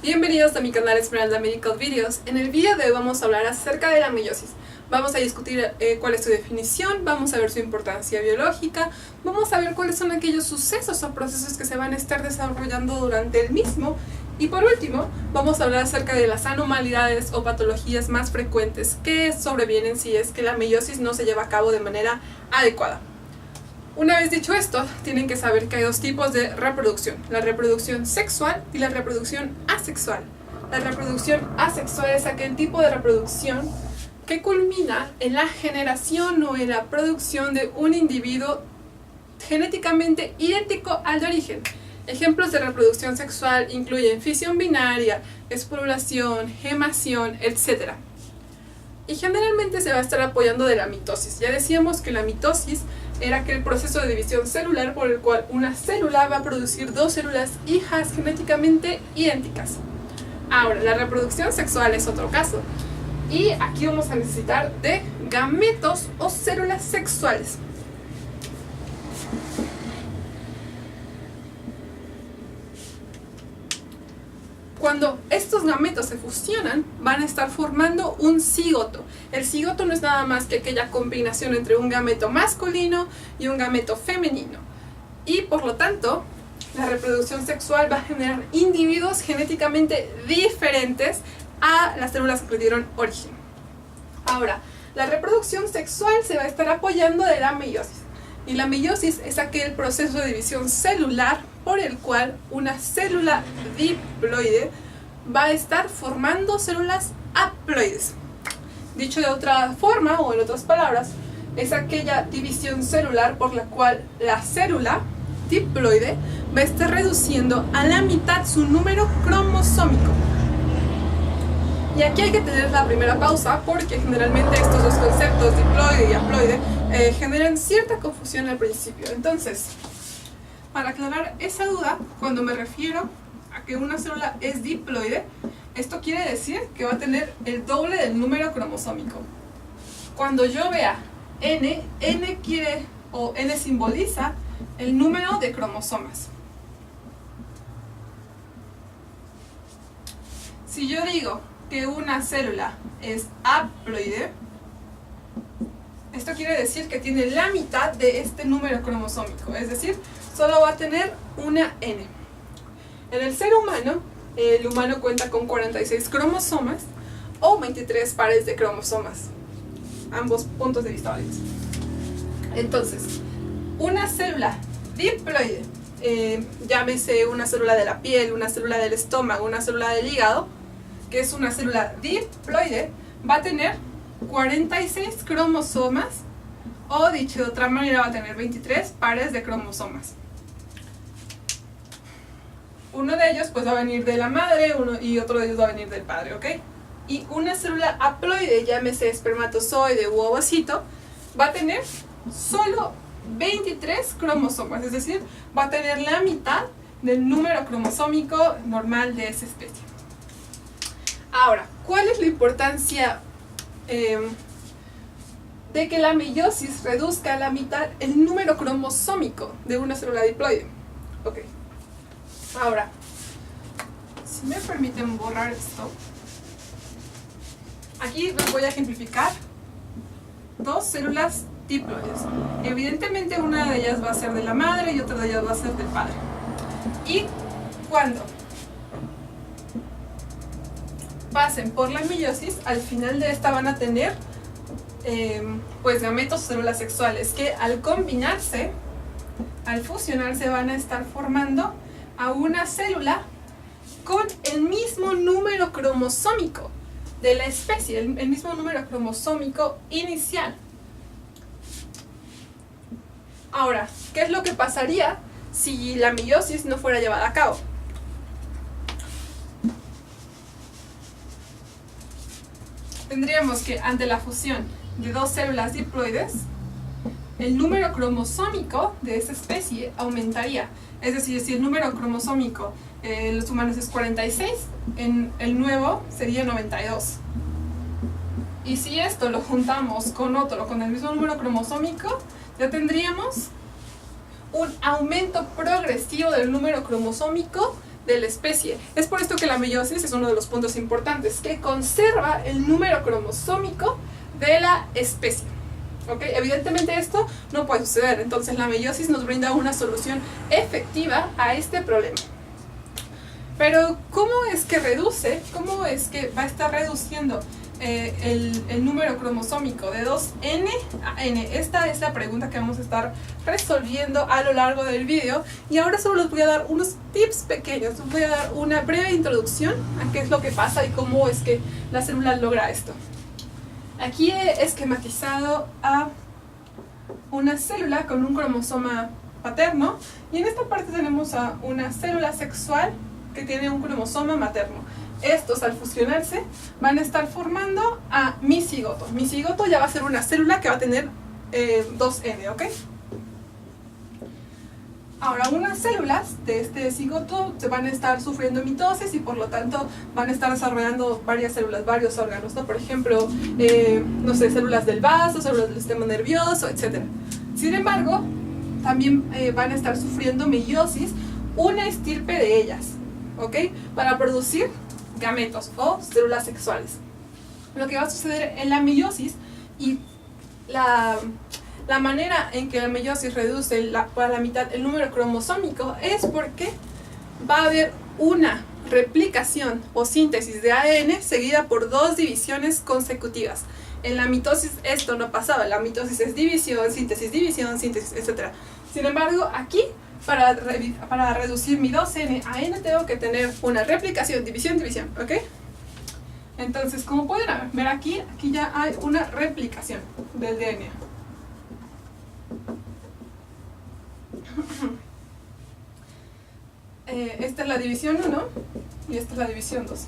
Bienvenidos a mi canal Esmeralda Medical Videos. En el video de hoy vamos a hablar acerca de la meiosis. Vamos a discutir cuál es su definición, vamos a ver su importancia biológica, vamos a ver cuáles son aquellos sucesos o procesos que se van a estar desarrollando durante el mismo. Y por último, vamos a hablar acerca de las anormalidades o patologías más frecuentes que sobrevienen si es que la meiosis no se lleva a cabo de manera adecuada. Una vez dicho esto, tienen que saber que hay dos tipos de reproducción: la reproducción sexual y la reproducción asexual. La reproducción asexual es aquel tipo de reproducción que culmina en la generación o en la producción de un individuo genéticamente idéntico al de origen. Ejemplos de reproducción sexual incluyen fisión binaria, esporulación, gemación, etc. Y generalmente se va a estar apoyando de la mitosis. Ya decíamos que la mitosis era aquel proceso de división celular por el cual una célula va a producir dos células hijas genéticamente idénticas. Ahora, la reproducción sexual es otro caso. Y aquí vamos a necesitar de gametos o células sexuales. Cuando estos gametos se fusionan, van a estar formando un cigoto. El cigoto no es nada más que aquella combinación entre un gameto masculino y un gameto femenino. Y por lo tanto, la reproducción sexual va a generar individuos genéticamente diferentes a las células que le dieron origen. Ahora, la reproducción sexual se va a estar apoyando de la meiosis. Y la meiosis es aquel proceso de división celular por el cual una célula diploide va a estar formando células haploides. Dicho de otra forma, o en otras palabras, es aquella división celular por la cual la célula diploide va a estar reduciendo a la mitad su número cromosómico. Y aquí hay que tener la primera pausa porque generalmente estos dos conceptos, diploide y haploide, generan cierta confusión al principio. Entonces, para aclarar esa duda, cuando me refiero a que una célula es diploide, esto quiere decir que va a tener el doble del número cromosómico. Cuando yo vea N quiere, o N simboliza el número de cromosomas. Si yo digo que una célula es haploide, esto quiere decir que tiene la mitad de este número cromosómico, es decir, solo va a tener una N. En el ser humano, el humano cuenta con 46 cromosomas o 23 pares de cromosomas, ambos puntos de vista válidos. Entonces, una célula diploide, llámese una célula de la piel, una célula del estómago, una célula del hígado, que es una célula diploide, va a tener 46 cromosomas, o dicho de otra manera, va a tener 23 pares de cromosomas. Uno de ellos pues va a venir de la madre, y otro de ellos va a venir del padre, ¿ok? Y una célula haploide, llámese espermatozoide u ovocito, va a tener solo 23 cromosomas, es decir, va a tener la mitad del número cromosómico normal de esa especie. Ahora, ¿cuál es la importancia de que la meiosis reduzca a la mitad el número cromosómico de una célula diploide? Ok. Ahora, si me permiten borrar esto, aquí les voy a ejemplificar dos células diploides. Evidentemente una de ellas va a ser de la madre y otra de ellas va a ser del padre. Y cuando pasen por la meiosis, al final de esta van a tener pues gametos o células sexuales que al combinarse, al fusionarse, van a estar formando a una célula con el mismo número cromosómico de la especie, el mismo número cromosómico inicial. Ahora, ¿qué es lo que pasaría si la meiosis no fuera llevada a cabo? Tendríamos que ante la fusión de dos células diploides, el número cromosómico de esa especie aumentaría. Es decir, si el número cromosómico en los humanos es 46, en el nuevo sería 92. Y si esto lo juntamos con otro, con el mismo número cromosómico, ya tendríamos un aumento progresivo del número cromosómico de la especie. Es por esto que la meiosis es uno de los puntos importantes, que conserva el número cromosómico de la especie. ¿Okay? Evidentemente esto no puede suceder, entonces la meiosis nos brinda una solución efectiva a este problema. Pero ¿cómo es que reduce? ¿Cómo es que va a estar reduciendo el número cromosómico de 2n a n? Esta es la pregunta que vamos a estar resolviendo a lo largo del video, y ahora solo les voy a dar unos tips pequeños. Les voy a dar una breve introducción a qué es lo que pasa y cómo es que la célula logra esto. Aquí he esquematizado a una célula con un cromosoma paterno, y en esta parte tenemos a una célula sexual que tiene un cromosoma materno. Estos, al fusionarse, van a estar formando a mi cigoto. Mi cigoto ya va a ser una célula que va a tener 2n, ¿ok? Ahora, unas células de este cigoto se van a estar sufriendo mitosis y por lo tanto van a estar desarrollando varias células, varios órganos, ¿no? Por ejemplo, no sé, células del vaso, células del sistema nervioso, etc. Sin embargo, también van a estar sufriendo meiosis una estirpe de ellas, ¿ok? Para producir gametos o células sexuales. Lo que va a suceder en la meiosis, y la manera en que la meiosis reduce por la mitad el número cromosómico, es porque va a haber una replicación o síntesis de ADN seguida por 2 divisiones consecutivas. En la mitosis esto no pasaba, la mitosis es división, síntesis, etc. Sin embargo, aquí, para reducir mi 2n a n, tengo que tener una replicación, división, ¿ok? Entonces, como pueden ver aquí ya hay una replicación del DNA. Esta es la división 1 y esta es la división 2.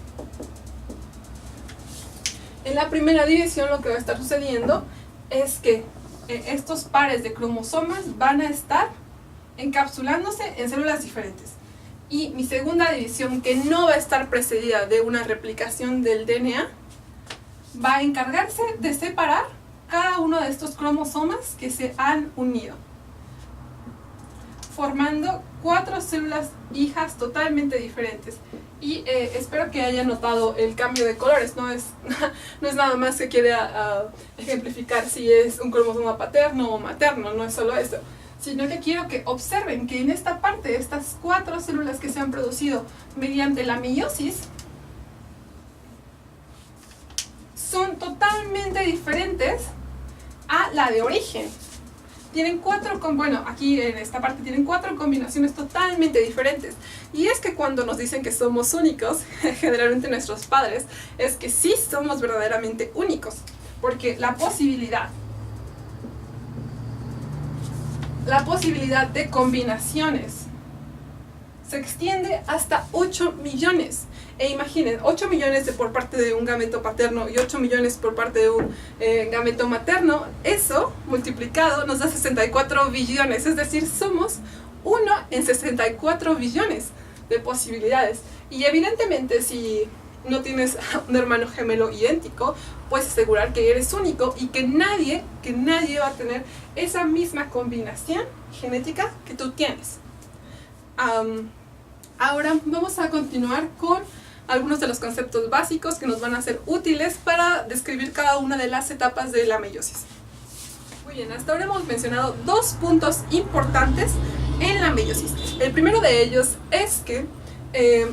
En la primera división lo que va a estar sucediendo es que estos pares de cromosomas van a estar encapsulándose en células diferentes. Y mi segunda división, que no va a estar precedida de una replicación del DNA, va a encargarse de separar cada uno de estos cromosomas que se han unido, formando 4 células hijas totalmente diferentes. Y espero que hayan notado el cambio de colores. No es nada más que quiera ejemplificar si es un cromosoma paterno o materno, no es solo eso, sino que quiero que observen que en esta parte, estas 4 células que se han producido mediante la meiosis, son totalmente diferentes a la de origen. Tienen aquí en esta parte tienen 4 combinaciones totalmente diferentes. Y es que cuando nos dicen que somos únicos, generalmente nuestros padres, es que sí somos verdaderamente únicos. Porque la posibilidad de combinaciones se extiende hasta 8 millones. E imaginen, 8 millones por parte de un gameto paterno y 8 millones por parte de un gameto materno. Eso multiplicado nos da 64 billones. Es decir, somos 1 en 64 billones de posibilidades. Y evidentemente, si no tienes un hermano gemelo idéntico, puedes asegurar que eres único y que nadie va a tener esa misma combinación genética que tú tienes. Ahora vamos a continuar con algunos de los conceptos básicos que nos van a ser útiles para describir cada una de las etapas de la meiosis. Muy bien, hasta ahora hemos mencionado 2 puntos importantes en la meiosis. El primero de ellos es que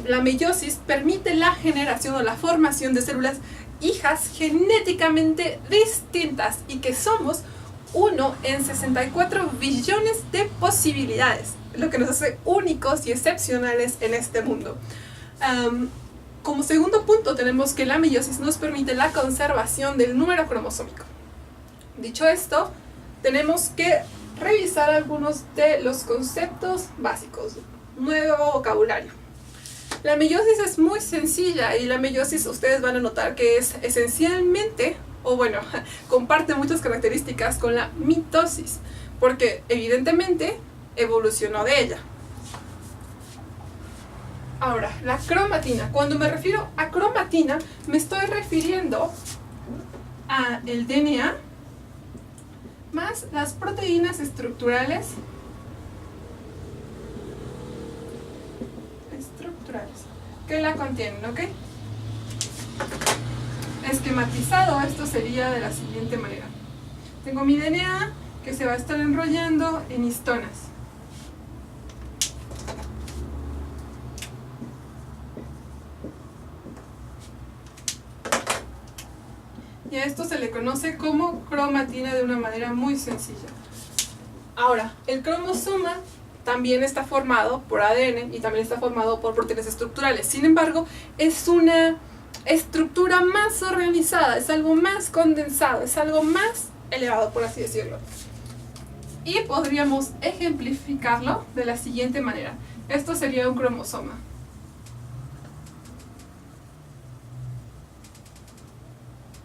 la meiosis permite la generación o la formación de células hijas genéticamente distintas, y que somos 1 en 64 billones de posibilidades, lo que nos hace únicos y excepcionales en este mundo. Como segundo punto, tenemos que la meiosis nos permite la conservación del número cromosómico. Dicho esto, tenemos que revisar algunos de los conceptos básicos. Nuevo vocabulario. La meiosis es muy sencilla, y la meiosis ustedes van a notar que es esencialmente, comparte muchas características con la mitosis, porque evidentemente evolucionó de ella. Ahora, la cromatina. Cuando me refiero a cromatina, me estoy refiriendo a el DNA más las proteínas estructurales que la contienen, ¿ok? Esquematizado, esto sería de la siguiente manera. Tengo mi DNA que se va a estar enrollando en histonas. Y a esto se le conoce como cromatina de una manera muy sencilla. Ahora, el cromosoma también está formado por ADN y también está formado por proteínas estructurales. Sin embargo, es una estructura más organizada, es algo más condensado, es algo más elevado, por así decirlo. Y podríamos ejemplificarlo de la siguiente manera. Esto sería un cromosoma.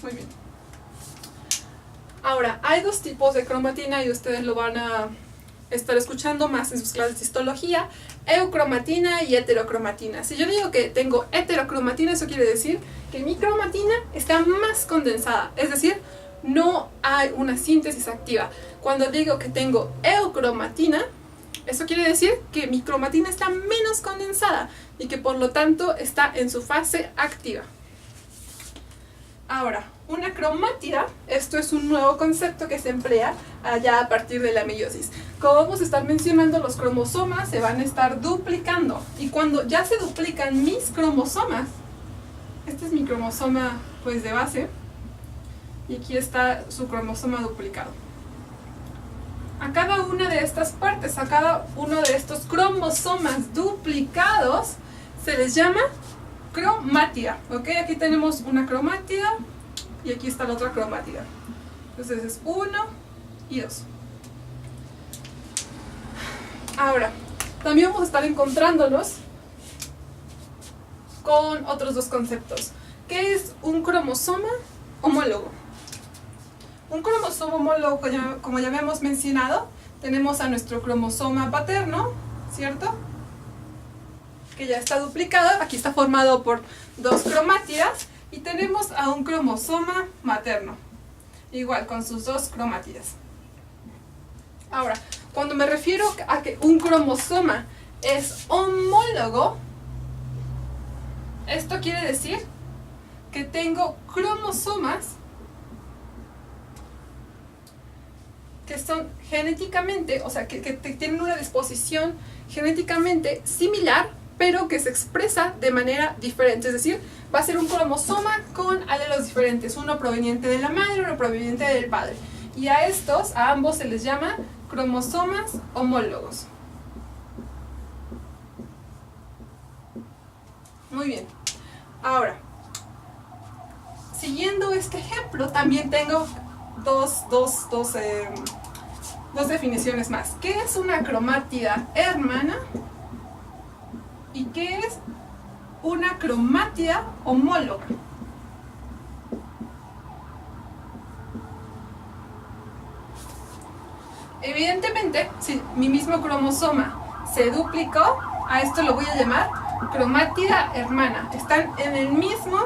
Muy bien. Ahora, hay dos tipos de cromatina y ustedes lo van a estar escuchando más en sus clases de histología: eucromatina y heterocromatina. Si yo digo que tengo heterocromatina, eso quiere decir que mi cromatina está más condensada, es decir, no hay una síntesis activa. Cuando digo que tengo eucromatina, eso quiere decir que mi cromatina está menos condensada y que por lo tanto está en su fase activa. Ahora, una cromátida, esto es un nuevo concepto que se emplea allá a partir de la meiosis. Como vamos a estar mencionando, los cromosomas se van a estar duplicando. Y cuando ya se duplican mis cromosomas, este es mi cromosoma pues de base, y aquí está su cromosoma duplicado. A cada una de estas partes, a cada uno de estos cromosomas duplicados, se les llama cromátida, ¿ok? Aquí tenemos una cromátida y aquí está la otra cromátida. Entonces es 1 y 2. Ahora, también vamos a estar encontrándonos con otros dos conceptos. ¿Qué es un cromosoma homólogo? Un cromosoma homólogo, como ya habíamos mencionado, tenemos a nuestro cromosoma paterno, ¿cierto? Que ya está duplicado, aquí está formado por dos cromátidas, y tenemos a un cromosoma materno, igual con sus dos cromátidas. Ahora, cuando me refiero a que un cromosoma es homólogo, esto quiere decir que tengo cromosomas que son genéticamente, o sea, que tienen una disposición genéticamente similar, pero que se expresa de manera diferente. Es decir, va a ser un cromosoma con alelos diferentes, uno proveniente de la madre, uno proveniente del padre. Y a estos, a ambos se les llama cromosomas homólogos. Muy bien. Ahora, siguiendo este ejemplo, también tengo dos definiciones más. ¿Qué es una cromátida hermana? ¿Y qué es una cromátida homóloga? Evidentemente, si mi mismo cromosoma se duplicó, a esto lo voy a llamar cromátida hermana. Están en el mismo,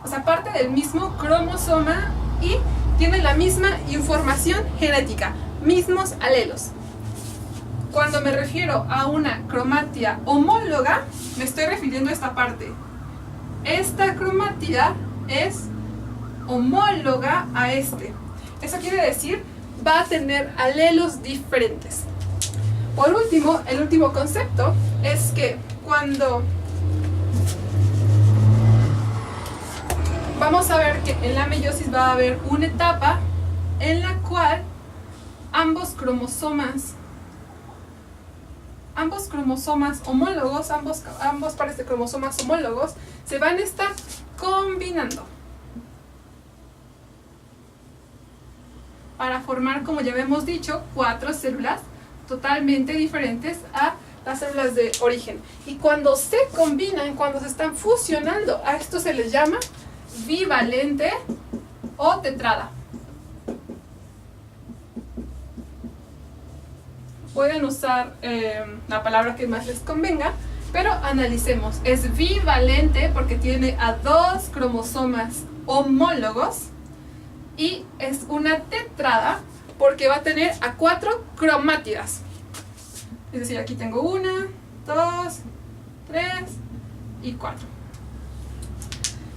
o sea, parte del mismo cromosoma y tienen la misma información genética, mismos alelos. Cuando me refiero a una cromátida homóloga, me estoy refiriendo a esta parte. Esta cromátida es homóloga a este. Eso quiere decir, va a tener alelos diferentes. Por último, el último concepto es que cuando vamos a ver que en la meiosis va a haber una etapa en la cual ambos cromosomas homólogos, ambos pares de cromosomas homólogos se van a estar combinando para formar, como ya habíamos dicho, 4 células totalmente diferentes a las células de origen. Y cuando se combinan, cuando se están fusionando, a esto se les llama bivalente o tetrada. Pueden usar la palabra que más les convenga, pero analicemos. Es bivalente porque tiene a 2 cromosomas homólogos, y es una tetrada porque va a tener a 4 cromátidas. Es decir, aquí tengo 1, 2, 3 y 4.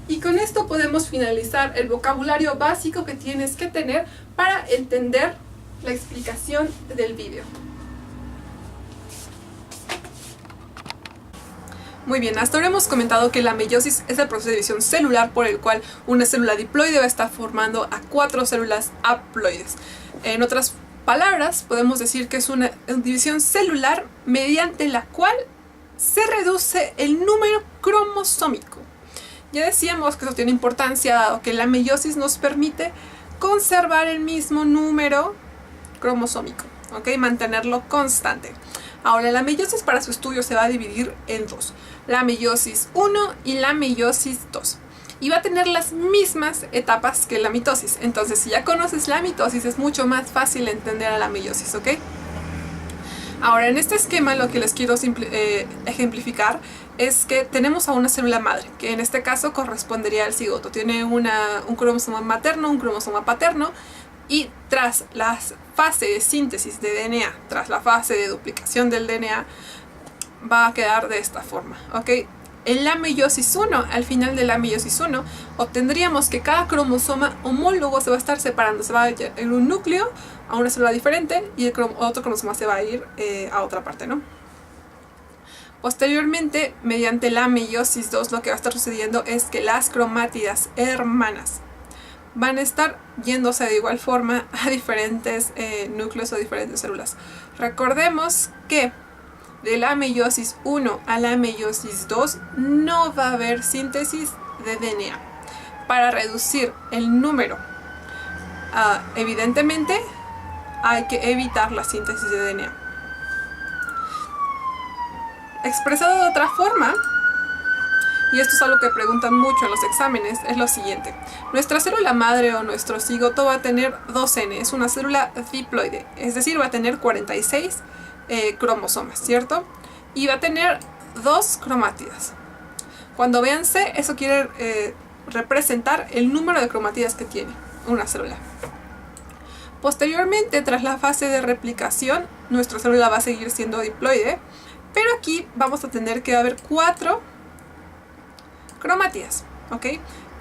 Y con esto podemos finalizar el vocabulario básico que tienes que tener para entender la explicación del vídeo. Muy bien, hasta ahora hemos comentado que la meiosis es el proceso de división celular por el cual una célula diploide va a estar formando a 4 células haploides. En otras palabras, podemos decir que es una división celular mediante la cual se reduce el número cromosómico. Ya decíamos que eso tiene importancia dado que la meiosis nos permite conservar el mismo número cromosómico, ¿ok? Mantenerlo constante. Ahora, la meiosis para su estudio se va a dividir en dos, la meiosis 1 y la meiosis 2. Y va a tener las mismas etapas que la mitosis. Entonces, si ya conoces la mitosis, es mucho más fácil entender a la meiosis, ¿ok? Ahora, en este esquema lo que les quiero ejemplificar es que tenemos a una célula madre, que en este caso correspondería al cigoto. Tiene un cromosoma materno, un cromosoma paterno, y tras la fase de síntesis de DNA, tras la fase de duplicación del DNA, va a quedar de esta forma, ¿ok? En la meiosis 1, al final de la meiosis 1, obtendríamos que cada cromosoma homólogo se va a estar separando. Se va a ir en un núcleo a una célula diferente y el otro cromosoma se va a ir a otra parte, ¿no? Posteriormente, mediante la meiosis 2, lo que va a estar sucediendo es que las cromátidas hermanas van a estar yéndose de igual forma a diferentes núcleos o diferentes células. Recordemos que de la meiosis 1 a la meiosis 2 no va a haber síntesis de DNA. Para reducir el número, evidentemente hay que evitar la síntesis de DNA. Expresado de otra forma, y esto es algo que preguntan mucho en los exámenes, es lo siguiente. Nuestra célula madre o nuestro cigoto va a tener 2N, es una célula diploide, es decir, va a tener 46 cromosomas, ¿cierto? Y va a tener 2 cromátidas. Cuando vean C, eso quiere representar el número de cromátidas que tiene una célula. Posteriormente, tras la fase de replicación, nuestra célula va a seguir siendo diploide, pero aquí vamos a tener que haber 4 cromátidas, ¿ok?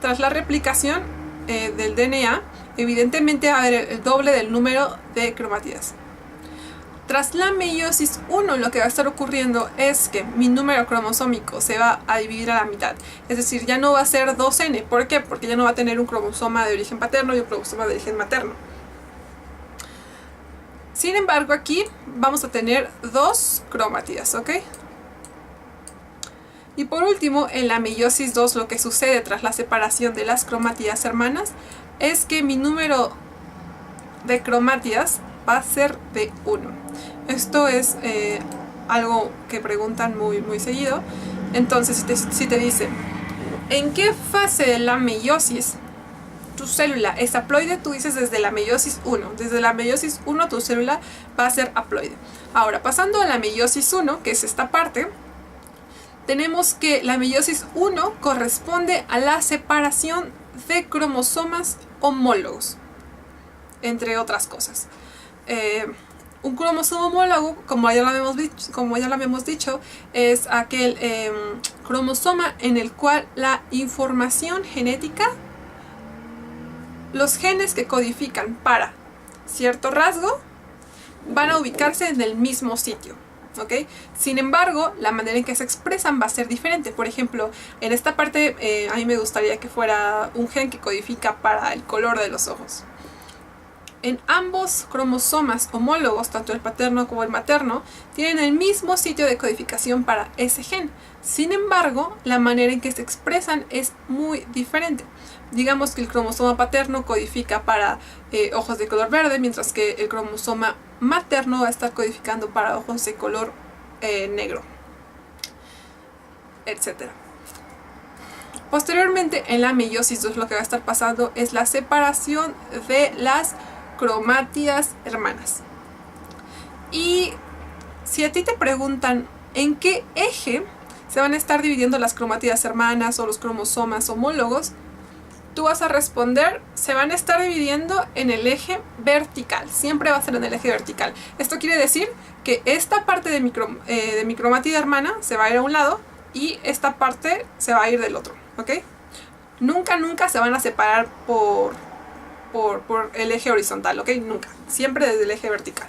Tras la replicación del DNA, evidentemente va a haber el doble del número de cromátidas. Tras la meiosis 1, lo que va a estar ocurriendo es que mi número cromosómico se va a dividir a la mitad. Es decir, ya no va a ser 2N. ¿Por qué? Porque ya no va a tener un cromosoma de origen paterno y un cromosoma de origen materno. Sin embargo, aquí vamos a tener 2 cromátidas, ¿ok? Y por último, en la meiosis 2, lo que sucede tras la separación de las cromátidas hermanas es que mi número de cromátidas va a ser de 1. Esto es algo que preguntan muy seguido. Entonces, si te dicen, ¿en qué fase de la meiosis tu célula es haploide? Tú dices desde la meiosis 1. Desde la meiosis 1 tu célula va a ser haploide. Ahora, pasando a la meiosis 1, que es esta parte, tenemos que la meiosis 1 corresponde a la separación de cromosomas homólogos, entre otras cosas. Un cromosoma homólogo, como ya lo habíamos dicho, es aquel cromosoma en el cual la información genética, los genes que codifican para cierto rasgo, van a ubicarse en el mismo sitio, ¿ok? Sin embargo, la manera en que se expresan va a ser diferente. Por ejemplo, en esta parte a mí me gustaría que fuera un gen que codifica para el color de los ojos. En ambos cromosomas homólogos, tanto el paterno como el materno, tienen el mismo sitio de codificación para ese gen. Sin embargo, la manera en que se expresan es muy diferente. Digamos que el cromosoma paterno codifica para ojos de color verde, mientras que el cromosoma materno va a estar codificando para ojos de color negro, etc. Posteriormente, en la meiosis 2, lo que va a estar pasando es la separación de las cromátidas hermanas. Y si a ti te preguntan en qué eje se van a estar dividiendo las cromátidas hermanas o los cromosomas homólogos, tú vas a responder, se van a estar dividiendo en el eje vertical. Siempre va a ser en el eje vertical. Esto quiere decir que esta parte de mi cromátida hermana se va a ir a un lado y esta parte se va a ir del otro, ¿ok? Nunca se van a separar por el eje horizontal, ¿ok? Nunca, siempre desde el eje vertical.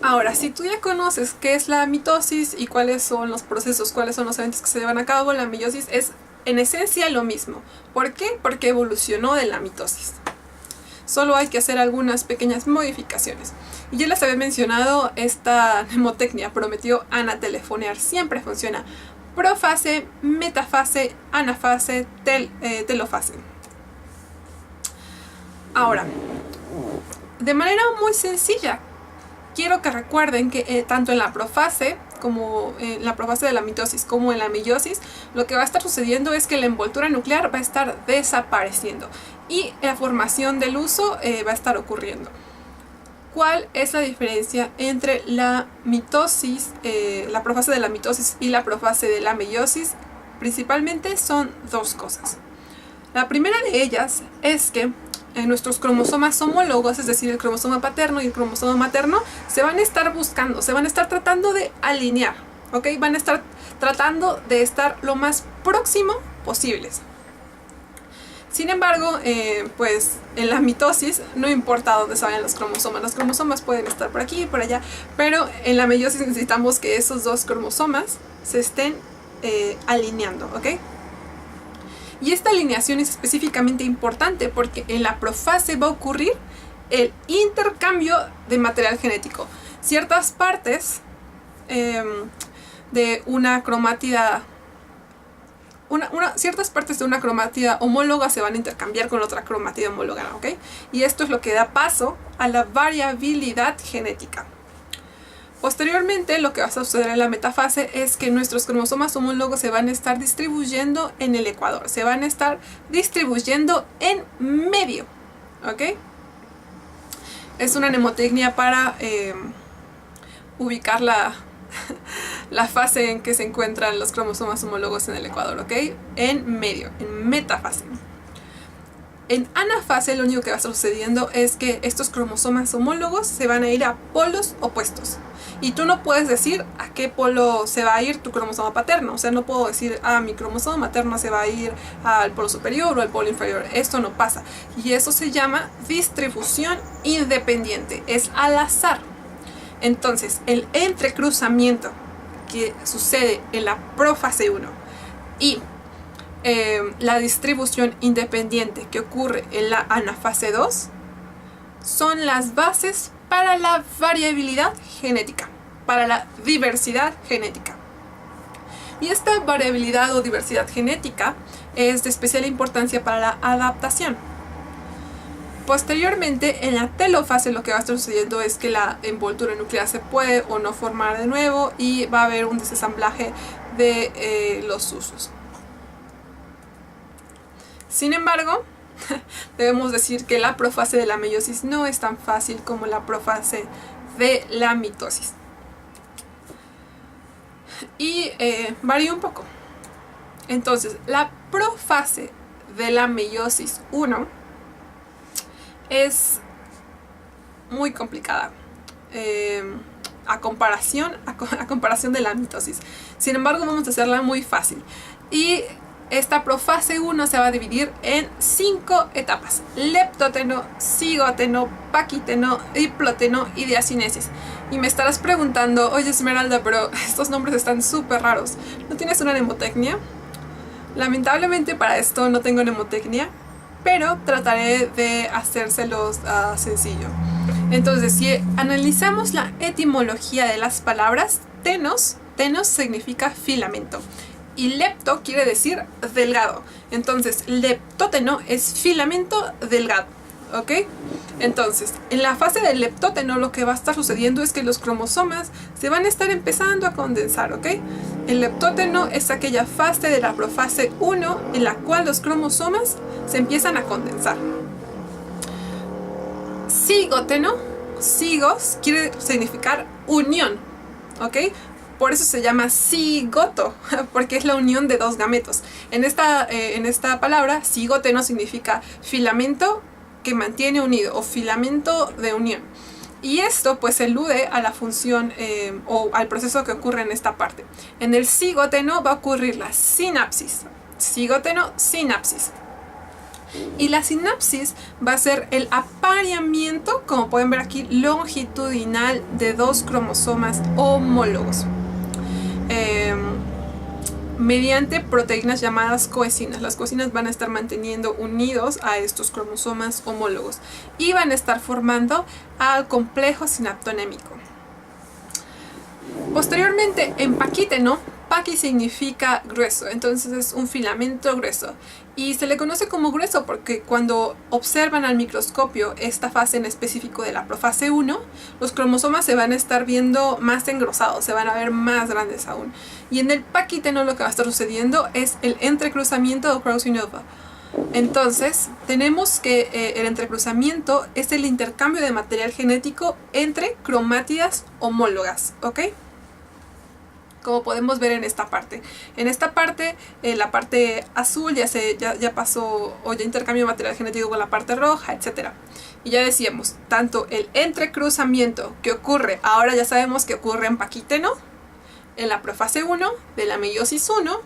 Ahora, si tú ya conoces qué es la mitosis y cuáles son los procesos, cuáles son los eventos que se llevan a cabo, la meiosis es en esencia lo mismo. ¿Por qué? Porque evolucionó de la mitosis. Solo hay que hacer algunas pequeñas modificaciones. Y ya les había mencionado esta mnemotecnia, prometió anatelefonear. Siempre funciona. Profase, metafase, anafase, telofase. Ahora, de manera muy sencilla, quiero que recuerden que tanto en la profase, como en la profase de la mitosis, como en la meiosis, lo que va a estar sucediendo es que la envoltura nuclear va a estar desapareciendo y la formación del huso va a estar ocurriendo. ¿Cuál es la diferencia entre la mitosis, la profase de la mitosis y la profase de la meiosis? Principalmente son dos cosas. La primera de ellas es que nuestros cromosomas homólogos, es decir, el cromosoma paterno y el cromosoma materno, se van a estar buscando, se van a estar tratando de alinear, ¿ok? Van a estar tratando de estar lo más próximo posibles. Sin embargo, pues en la mitosis no importa dónde se vayan los cromosomas pueden estar por aquí y por allá, pero en la meiosis necesitamos que esos dos cromosomas se estén alineando, ¿ok? Y esta alineación es específicamente importante porque en la profase va a ocurrir el intercambio de material genético. Ciertas partes de una cromátida, ciertas partes de una cromátida homóloga se van a intercambiar con otra cromátida homologada, ¿ok? Y esto es lo que da paso a la variabilidad genética. Posteriormente, lo que va a suceder en la metafase es que nuestros cromosomas homólogos se van a estar distribuyendo en el ecuador, se van a estar distribuyendo en medio, ¿ok? Es una mnemotecnia para ubicar la fase en que se encuentran los cromosomas homólogos en el ecuador, ¿ok? En medio, en metafase. En anafase lo único que va a estar sucediendo es que estos cromosomas homólogos se van a ir a polos opuestos. Y tú no puedes decir a qué polo se va a ir tu cromosoma paterno. O sea, no puedo decir, mi cromosoma materno se va a ir al polo superior o al polo inferior. Esto no pasa. Y eso se llama distribución independiente. Es al azar. Entonces, el entrecruzamiento que sucede en la profase 1 y la distribución independiente que ocurre en la anafase 2 son las bases para la variabilidad genética, para la diversidad genética. Y esta variabilidad o diversidad genética es de especial importancia para la adaptación. Posteriormente, en la telofase lo que va a estar sucediendo es que la envoltura nuclear se puede o no formar de nuevo y va a haber un desensamblaje de los husos. Sin embargo, debemos decir que la profase de la meiosis no es tan fácil como la profase de la mitosis. Y varía un poco. Entonces, la profase de la meiosis 1 es muy complicada a comparación de la mitosis. Sin embargo, vamos a hacerla muy fácil. Y esta profase 1 se va a dividir en 5 etapas: leptóteno, cigóteno, paquíteno, diplóteno y diacinesis. Y me estarás preguntando, oye Esmeralda, pero estos nombres están súper raros. ¿No tienes una mnemotecnia? Lamentablemente para esto no tengo mnemotecnia, pero trataré de hacérselos sencillo. Entonces, si analizamos la etimología de las palabras, tenos significa filamento. Y lepto quiere decir delgado. Entonces, leptóteno es filamento delgado. ¿Ok? Entonces, en la fase del leptóteno lo que va a estar sucediendo es que los cromosomas se van a estar empezando a condensar. ¿Ok? El leptóteno es aquella fase de la profase 1 en la cual los cromosomas se empiezan a condensar. Cigóteno, cigos quiere significar unión. ¿Ok? Por eso se llama cigoto, porque es la unión de dos gametos. En esta palabra, cigóteno significa filamento que mantiene unido o filamento de unión. Y esto pues elude a la función o al proceso que ocurre en esta parte. En el cigoteno va a ocurrir la sinapsis. Cigoteno, sinapsis. Y la sinapsis va a ser el apareamiento, como pueden ver aquí, longitudinal de dos cromosomas homólogos. Mediante proteínas llamadas coecinas. Las coecinas van a estar manteniendo unidos a estos cromosomas homólogos y van a estar formando al complejo sinaptonémico. Posteriormente, en paquíteno, paqui significa grueso, entonces es un filamento grueso. Y se le conoce como grueso porque cuando observan al microscopio esta fase en específico de la profase 1, los cromosomas se van a estar viendo más engrosados, se van a ver más grandes aún. Y en el paquíteno lo que va a estar sucediendo es el entrecruzamiento o crossing over. Entonces, tenemos que el entrecruzamiento es el intercambio de material genético entre cromátidas homólogas, ¿ok? Como podemos ver en esta parte. En esta parte, la parte azul ya pasó, o ya intercambió material genético con la parte roja, etc. Y ya decíamos, tanto el entrecruzamiento que ocurre, ahora ya sabemos que ocurre en paquíteno, en la profase 1 de la meiosis 1,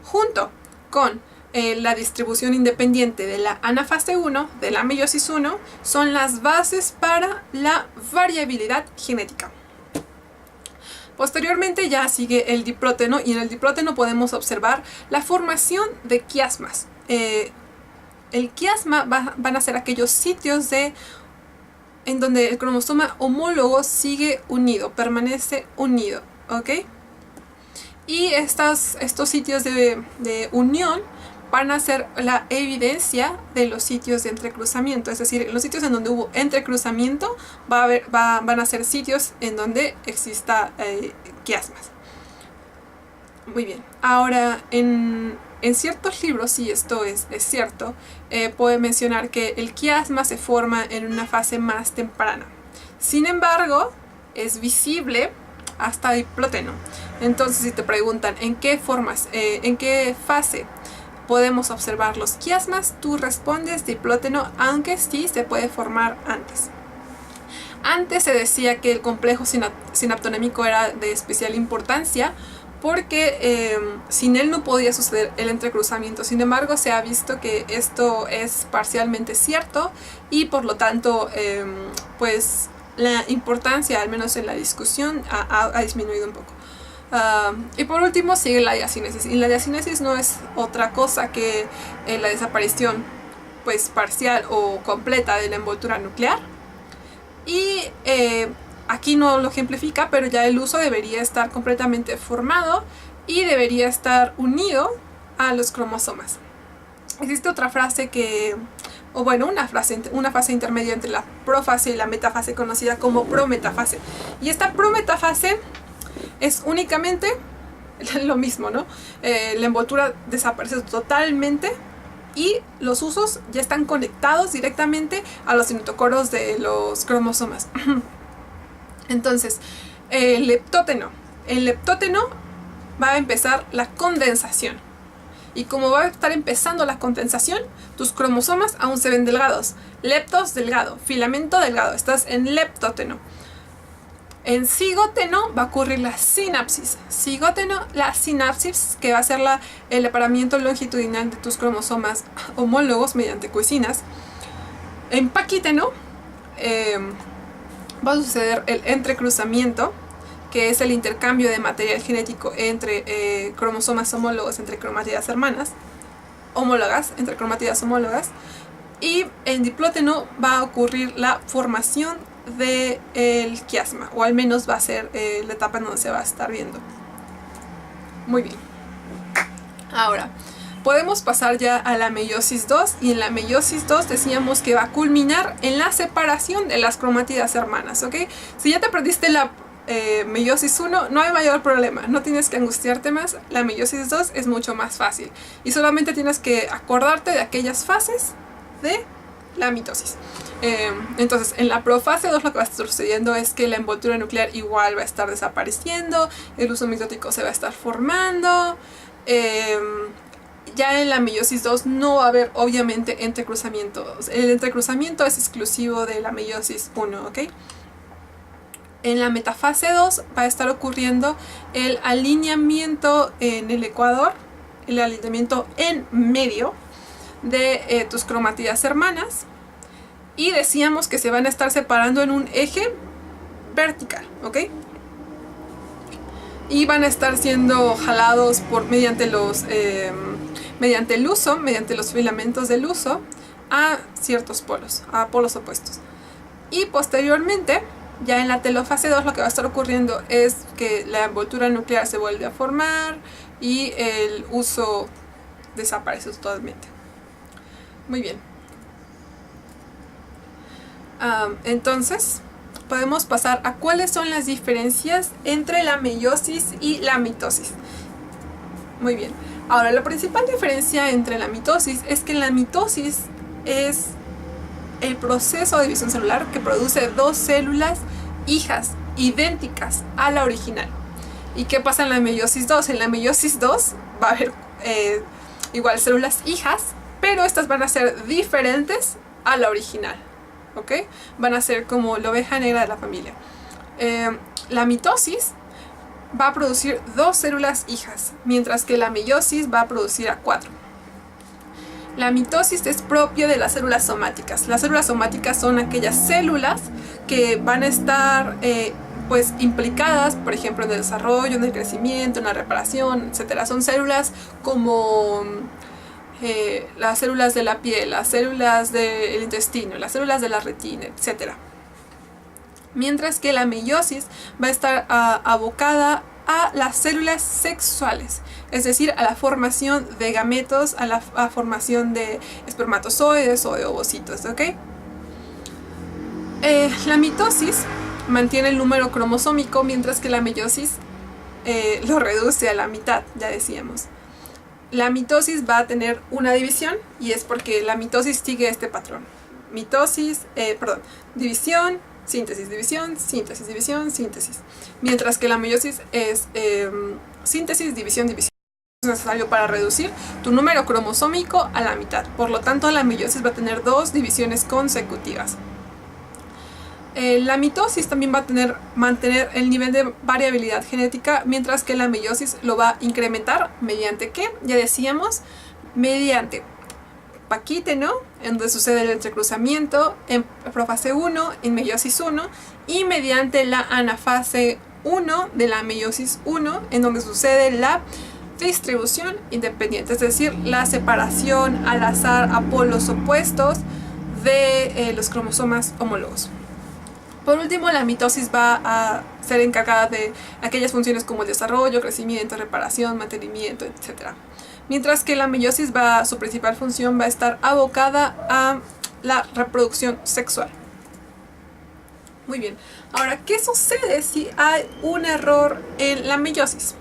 junto con la distribución independiente de la anafase 1 de la meiosis 1, son las bases para la variabilidad genética. Posteriormente ya sigue el diplóteno y en el diplóteno podemos observar la formación de quiasmas. El quiasma van a ser aquellos sitios en donde el cromosoma homólogo sigue unido, permanece unido, ¿ok? Y estos sitios de unión van a ser la evidencia de los sitios de entrecruzamiento. Es decir, en los sitios en donde hubo entrecruzamiento van a ser sitios en donde exista quiasmas. Muy bien. Ahora, en ciertos libros, si esto es cierto, puede mencionar que el quiasma se forma en una fase más temprana. Sin embargo, es visible hasta diplóteno. Entonces, si te preguntan en qué fase podemos observar los quiasmas, tú respondes diplóteno, aunque sí se puede formar antes. Antes se decía que el complejo sinaptonémico era de especial importancia porque sin él no podía suceder el entrecruzamiento. Sin embargo, se ha visto que esto es parcialmente cierto y por lo tanto pues la importancia, al menos en la discusión, ha disminuido un poco. Y por último sigue la diacinesis, y la diacinesis no es otra cosa que la desaparición pues parcial o completa de la envoltura nuclear, y aquí no lo ejemplifica, pero ya el uso debería estar completamente formado y debería estar unido a los cromosomas. Existe otra frase una fase intermedia entre la profase y la metafase, conocida como prometafase, y esta prometafase es únicamente lo mismo, ¿no? La envoltura desaparece totalmente y los usos ya están conectados directamente a los cinetocoros de los cromosomas. Entonces, el leptóteno va a empezar la condensación. Y como va a estar empezando la condensación, tus cromosomas aún se ven delgados. Leptos, delgado. Filamento, delgado. Estás en leptóteno. En cigóteno va a ocurrir la sinapsis. Cigóteno, la sinapsis, que va a ser el apareamiento longitudinal de tus cromosomas homólogos mediante coecinas. En paquíteno va a suceder el entrecruzamiento, que es el intercambio de material genético entre cromosomas homólogos, entre cromátidas hermanas, entre cromátidas homólogas. Y en diplóteno va a ocurrir la formación del quiasma, o al menos va a ser la etapa en donde se va a estar viendo. Muy bien. Ahora, podemos pasar ya a la meiosis 2, y en la meiosis 2 decíamos que va a culminar en la separación de las cromátidas hermanas, ¿ok? Si ya te aprendiste la meiosis 1, no hay mayor problema, no tienes que angustiarte más. La meiosis 2 es mucho más fácil y solamente tienes que acordarte de aquellas fases de la mitosis. Entonces, en la profase 2 lo que va a estar sucediendo es que la envoltura nuclear igual va a estar desapareciendo, el uso mitótico se va a estar formando. Ya en la meiosis 2 no va a haber obviamente entrecruzamiento. El entrecruzamiento es exclusivo de la meiosis 1, ¿ok? En la metafase 2 va a estar ocurriendo el alineamiento en el ecuador, el alineamiento en medio de tus cromatías hermanas. Y decíamos que se van a estar separando en un eje vertical, ¿ok? Y van a estar siendo jalados mediante el uso, mediante los filamentos del uso, a ciertos polos, a polos opuestos. Y posteriormente, ya en la telofase 2, lo que va a estar ocurriendo es que la envoltura nuclear se vuelve a formar y el uso desaparece totalmente. Muy bien. Entonces, podemos pasar a cuáles son las diferencias entre la meiosis y la mitosis. Muy bien. Ahora, la principal diferencia entre la mitosis es que la mitosis es el proceso de división celular que produce dos células hijas idénticas a la original. ¿Y qué pasa en la meiosis 2? En la meiosis 2 va a haber igual células hijas, pero estas van a ser diferentes a la original. ¿Ok? Van a ser como la oveja negra de la familia. La mitosis va a producir dos células hijas, mientras que la meiosis va a producir a 4. La mitosis es propia de las células somáticas. Las células somáticas son aquellas células que van a estar pues implicadas, por ejemplo, en el desarrollo, en el crecimiento, en la reparación, etc. Son células como las células de la piel, las células del intestino, las células de la retina, etc. Mientras que la meiosis va a estar abocada a las células sexuales, es decir, a la formación de gametos, a la formación de espermatozoides o de ovocitos, ¿ok? La mitosis mantiene el número cromosómico, mientras que la meiosis lo reduce a la mitad, ya decíamos. La mitosis va a tener una división, y es porque la mitosis sigue este patrón. División, síntesis, división, síntesis, división, síntesis. Mientras que la meiosis es síntesis, división, división. Es necesario para reducir tu número cromosómico a la mitad. Por lo tanto, la meiosis va a tener dos divisiones consecutivas. La mitosis también va a mantener el nivel de variabilidad genética, mientras que la meiosis lo va a incrementar mediante ¿qué? Ya decíamos, mediante paquíteno, en donde sucede el entrecruzamiento, en profase 1, en meiosis 1, y mediante la anafase 1 de la meiosis 1, en donde sucede la distribución independiente, es decir, la separación al azar a polos opuestos de los cromosomas homólogos. Por último, la mitosis va a ser encargada de aquellas funciones como el desarrollo, crecimiento, reparación, mantenimiento, etc. Mientras que la meiosis su principal función va a estar abocada a la reproducción sexual. Muy bien. Ahora, ¿qué sucede si hay un error en la meiosis?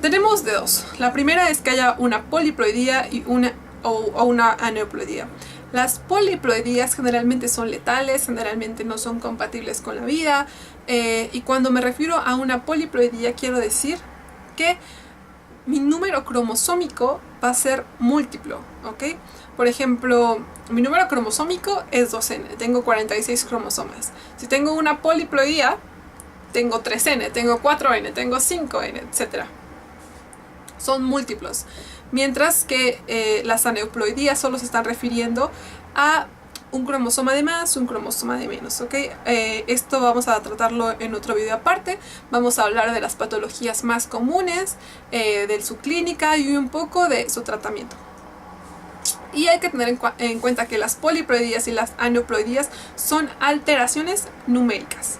Tenemos de dos. La primera es que haya una poliploidía o una aneuploidía. Las poliploidías generalmente son letales, generalmente no son compatibles con la vida, y cuando me refiero a una poliploidía quiero decir que mi número cromosómico va a ser múltiplo, ¿ok? Por ejemplo, mi número cromosómico es 2N, tengo 46 cromosomas. Si tengo una poliploidía, tengo 3N, tengo 4N, tengo 5N, etc. Son múltiplos. Mientras que las aneuploidías solo se están refiriendo a un cromosoma de más, un cromosoma de menos, ¿ok? Esto vamos a tratarlo en otro video aparte. Vamos a hablar de las patologías más comunes, de su clínica y un poco de su tratamiento. Y hay que tener en cuenta que las poliploidías y las aneuploidías son alteraciones numéricas.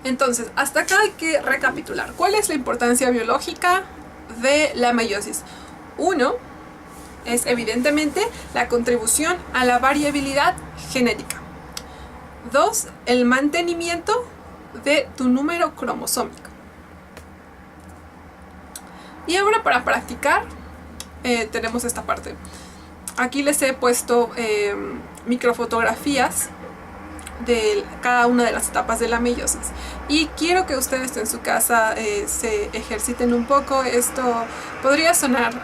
Entonces, hasta acá hay que recapitular. ¿Cuál es la importancia biológica de la meiosis? 1 es evidentemente la contribución a la variabilidad genética. 2, el mantenimiento de tu número cromosómico. Y ahora, para practicar, tenemos esta parte. Aquí les he puesto microfotografías de cada una de las etapas de la meiosis, y quiero que ustedes en su casa se ejerciten un poco. Esto podría sonar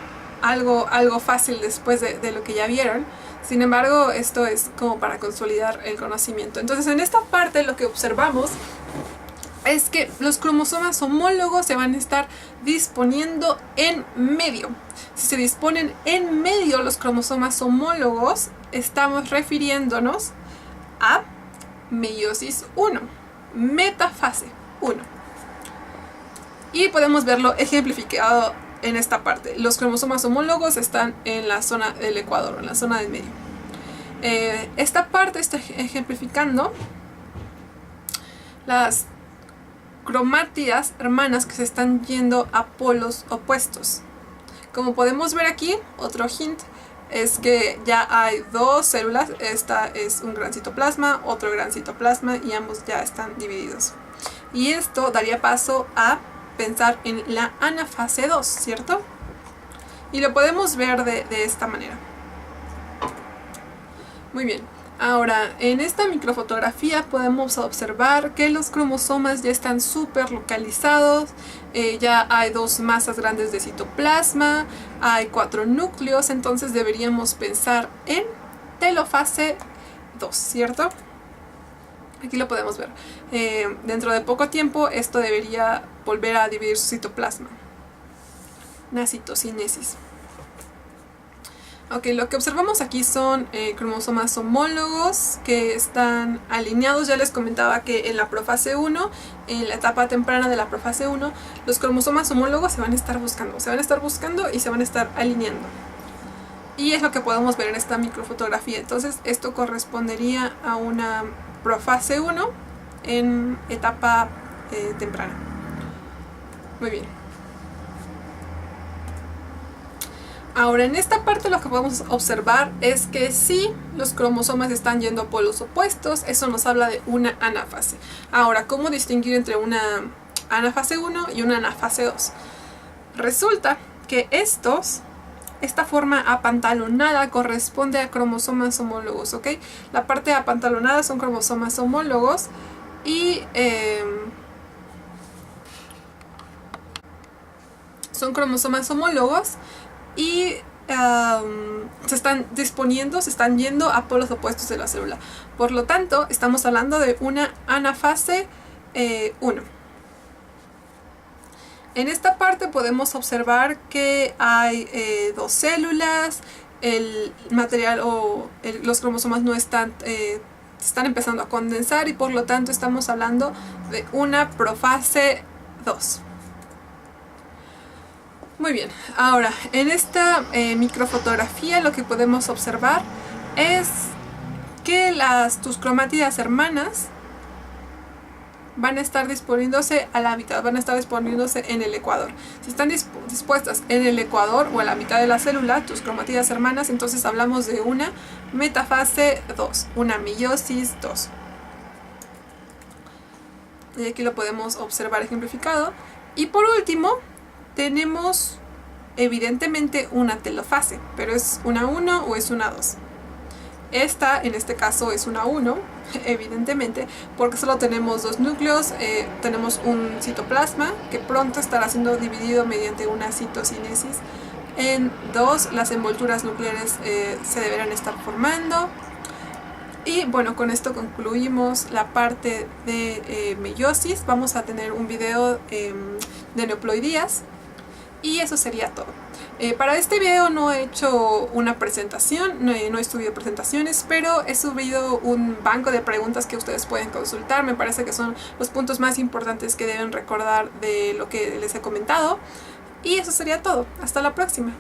algo fácil después de lo que ya vieron. Sin embargo, esto es como para consolidar el conocimiento. Entonces, en esta parte lo que observamos es que los cromosomas homólogos se van a estar disponiendo en medio. Si se disponen en medio los cromosomas homólogos, estamos refiriéndonos a meiosis 1, metafase 1. Y podemos verlo ejemplificado en esta parte. Los cromosomas homólogos están en la zona del ecuador, en la zona del medio. Esta parte está ejemplificando las cromátidas hermanas que se están yendo a polos opuestos. Como podemos ver aquí, otro hint es que ya hay dos células. Esta es un gran citoplasma, otro gran citoplasma, y ambos ya están divididos. Y esto daría paso a pensar en la anafase 2, ¿cierto? Y lo podemos ver de esta manera. Muy bien. Ahora, en esta microfotografía podemos observar que los cromosomas ya están súper localizados, ya hay dos masas grandes de citoplasma, hay 4 núcleos, entonces deberíamos pensar en telofase 2, ¿cierto? Aquí lo podemos ver. Dentro de poco tiempo esto debería volver a dividir su citoplasma. Una citocinesis. Ok, lo que observamos aquí son cromosomas homólogos que están alineados. Ya les comentaba que en la profase 1, en la etapa temprana de la profase 1, los cromosomas homólogos se van a estar buscando y se van a estar alineando. Y es lo que podemos ver en esta microfotografía. Entonces esto correspondería a una profase 1 en etapa temprana. Muy bien. Ahora, en esta parte lo que podemos observar es que sí, los cromosomas están yendo a polos opuestos. Eso nos habla de una anáfase. Ahora, ¿cómo distinguir entre una anáfase 1 y una anáfase 2? Resulta que esta forma apantalonada corresponde a cromosomas homólogos, ¿ok? La parte apantalonada son cromosomas homólogos y se están disponiendo, se están yendo a polos opuestos de la célula. Por lo tanto, estamos hablando de una anafase 1. En esta parte podemos observar que hay dos células, el material los cromosomas no están, están empezando a condensar, y por lo tanto estamos hablando de una profase 2. Muy bien, ahora en esta microfotografía lo que podemos observar es que tus cromátidas hermanas van a estar disponiéndose a la mitad, van a estar disponiéndose en el ecuador. Si están dispuestas en el ecuador o a la mitad de la célula, tus cromátidas hermanas, entonces hablamos de una metafase 2, una meiosis 2. Y aquí lo podemos observar ejemplificado. Y por último, tenemos evidentemente una telofase, pero ¿es una 1 o es una 2? Esta, en este caso, es una 1, evidentemente, porque solo tenemos dos núcleos. Tenemos un citoplasma que pronto estará siendo dividido mediante una citocinesis en dos. Las envolturas nucleares se deberán estar formando. Y bueno, con esto concluimos la parte de meiosis. Vamos a tener un video de neoploidías. Y eso sería todo. Para este video no he hecho una presentación, no he subido presentaciones, pero he subido un banco de preguntas que ustedes pueden consultar. Me parece que son los puntos más importantes que deben recordar de lo que les he comentado. Y eso sería todo. Hasta la próxima.